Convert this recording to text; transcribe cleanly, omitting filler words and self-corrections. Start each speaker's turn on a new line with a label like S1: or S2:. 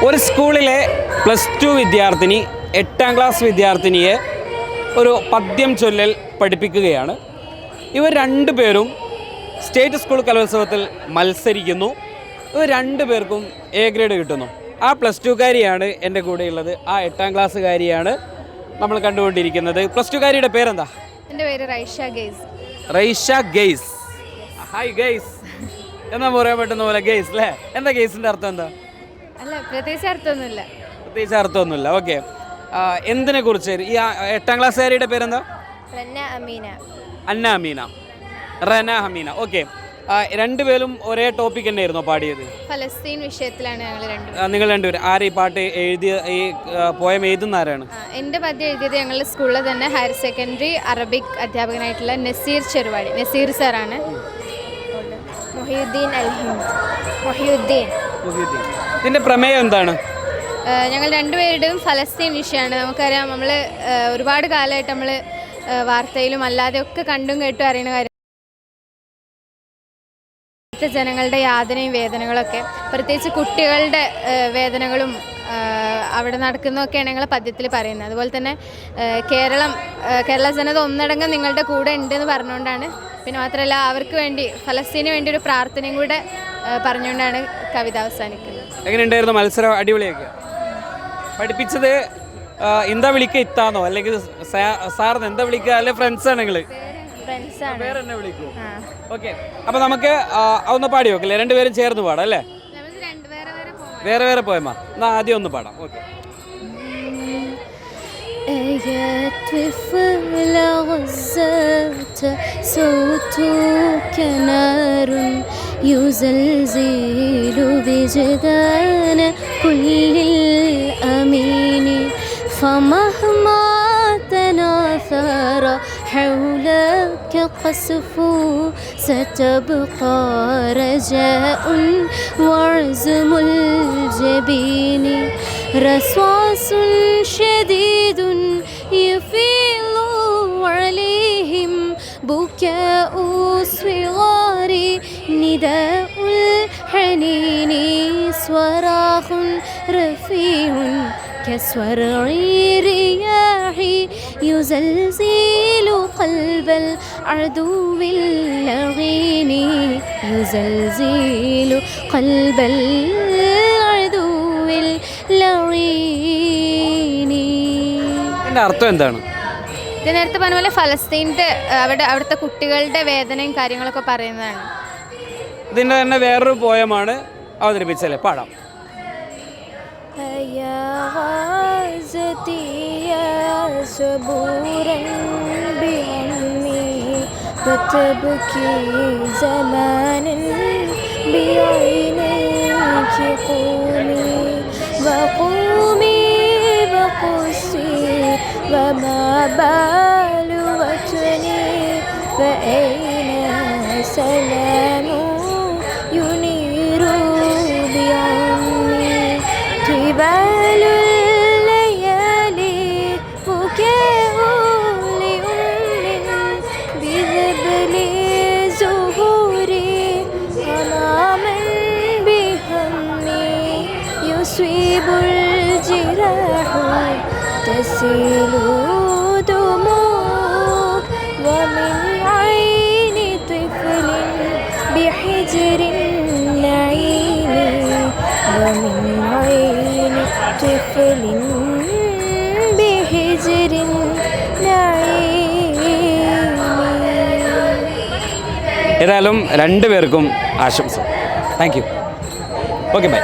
S1: ഒരു സ്കൂളിലെ +2 വിദ്യാർത്ഥിനി 8ാം ക്ലാസ് വിദ്യാർത്ഥിനിയെ ഒരു പദ്യം ചൊല്ലൽ പഠിപ്പിക്കുകയാണ്. ഇവർ രണ്ടുപേരും സ്റ്റേറ്റ് സ്കൂൾ കലോത്സവത്തിൽ മത്സരിക്കുന്നു. ഇവർ രണ്ടുപേർക്കും A ഗ്രേഡ് കിട്ടുന്നു. ആ +2കാരിയാണ് എൻ്റെ കൂടെയുള്ളത്. ആ 8ാം ക്ലാസ്സുകാരിയാണ് നമ്മൾ കണ്ടുകൊണ്ടിരിക്കുന്നത്. +2കാരിയുടെ പേരെന്താ?
S2: എൻ്റെ പേര് Raisha guys.
S1: Raisha guys. Hi guys എന്നാ പറയാൻ പറ്റുന്ന പോലെ ഗെയ്സ് അല്ലേ? എന്താ ഗെയ്സിൻ്റെ അർത്ഥം എന്താ?
S2: അല്ല, പ്രത്യേകിച്ച് അർത്ഥമൊന്നുമില്ല.
S1: പ്രത്യേകിച്ച് അർത്ഥമൊന്നുമില്ല. ഓക്കെ, എന്തിനെ കുറിച്ച്? ഈ 8ാം ക്ലാസ്സുകാരിയുടെ പേരെന്താ?
S2: റന അമീന.
S1: അന്ന അമീന, റന അമീന. ഓക്കെ, രണ്ടുപേരും ഒരേ ടോപ്പിക് തന്നെയായിരുന്നോ പാടിയത്?
S2: ഫലസ്തീൻ വിഷയത്തിലാണ് ഞങ്ങൾ രണ്ടുപേരും.
S1: നിങ്ങൾ രണ്ടുപേരും ആര് ഈ പാട്ട് എഴുതിയ, ഈ പോയം എഴുതുന്ന ആരാണ്?
S2: എൻ്റെ പദ്യം എഴുതിയത് ഞങ്ങളുടെ സ്കൂളിൽ തന്നെ ഹയർ സെക്കൻഡറി അറബിക് അധ്യാപകനായിട്ടുള്ള നസീർ ചെറുവാടി, നസീർ സാറാണ്. മൊഹിയുദ്ദീൻ അൽഹിന്ദ്. മൊഹിയുദ്ദീൻ.
S1: ഇതിൻ്റെ പ്രമേയം എന്താണ്?
S2: ഞങ്ങൾ രണ്ടുപേരുടെയും ഫലസ്തീൻ വിഷയമാണ്. നമുക്കറിയാം, നമ്മൾ ഒരുപാട് കാലമായിട്ട് നമ്മൾ വാർത്തയിലും അല്ലാതെയൊക്കെ കണ്ടും കേട്ടും അറിയുന്ന കാര്യം ജനങ്ങളുടെ യാതനയും വേദനകളൊക്കെ, പ്രത്യേകിച്ച് കുട്ടികളുടെ വേദനകളും അവിടെ നടക്കുന്നതൊക്കെയാണ് ഞങ്ങൾ പദ്യത്തിൽ പറയുന്നത്. അതുപോലെ തന്നെ കേരള ജനത ഒന്നടങ്കം നിങ്ങളുടെ കൂടെ ഉണ്ടെന്ന് പറഞ്ഞുകൊണ്ടാണ്, പിന്നെ മാത്രമല്ല അവർക്ക് വേണ്ടി, ഫലസ്തീന് വേണ്ടി ഒരു പ്രാർത്ഥനയും കൂടെ പറഞ്ഞുകൊണ്ടാണ് കവിത അവസാനിക്കുന്നത്.
S1: എങ്ങനെയുണ്ടായിരുന്നു മത്സരം? അടിപൊളിയൊക്കെ. പഠിപ്പിച്ചത് എന്താ വിളിക്കുക, ഇത്താന്നോ അല്ലെങ്കിൽ സാറിന് എന്താ വിളിക്കുക, അല്ലെ ഫ്രണ്ട്സാണ് നിങ്ങൾ? പേരെന്നെ വിളിക്കൂ. ഓക്കെ, അപ്പൊ നമുക്ക് ഒന്ന് പാടി നോക്കില്ലേ? രണ്ടുപേരും ചേർന്ന് പാടാം അല്ലേ? വേറെ വേറെ പോയമാ. എന്നാ ആദ്യം ഒന്ന് പാടാം. ഓക്കെ.
S2: يا طفل غزة صوتك نار يزلزل وجدان كل الأمين فمهما تناثر حولك قصف ستبقى رجاء وعزم الجبين رصاص شديد يفيض عليهم بكاء الصغار نداء الحنين صراخ رفيع كسورع الرياح يزلزل قلب العدو اللعين يزلزل قلب العدو اللعين.
S1: ഇതിൻ്റെ അർത്ഥം എന്താണ്?
S2: ഇത് നേരത്തെ പറഞ്ഞ പോലെ ഫലസ്തീൻ്റെ അവിടുത്തെ കുട്ടികളുടെ വേദനയും കാര്യങ്ങളൊക്കെ പറയുന്നതാണ്.
S1: ഇതിൻ്റെ തന്നെ വേറൊരു പോയമാണ് അവതരിപ്പിച്ചല്ലേ? പാടാം.
S2: يا غازتي يا صبورا بعمي فتبكي زمانا بعينيك قومي وقومي بقصي وما بال وطني فأين سلام ينير بعمي جبال الليالي بكاء لأم بذبل زهوري ظلاما بهمي يصيب الجراح تسيل دموع ومن عين طفل بحجر نعيم ومن عين طفل بحجر نعيم.
S1: ഏതായാലും രണ്ടുപേർക്കും ആശംസ. Thank you. Okay, by.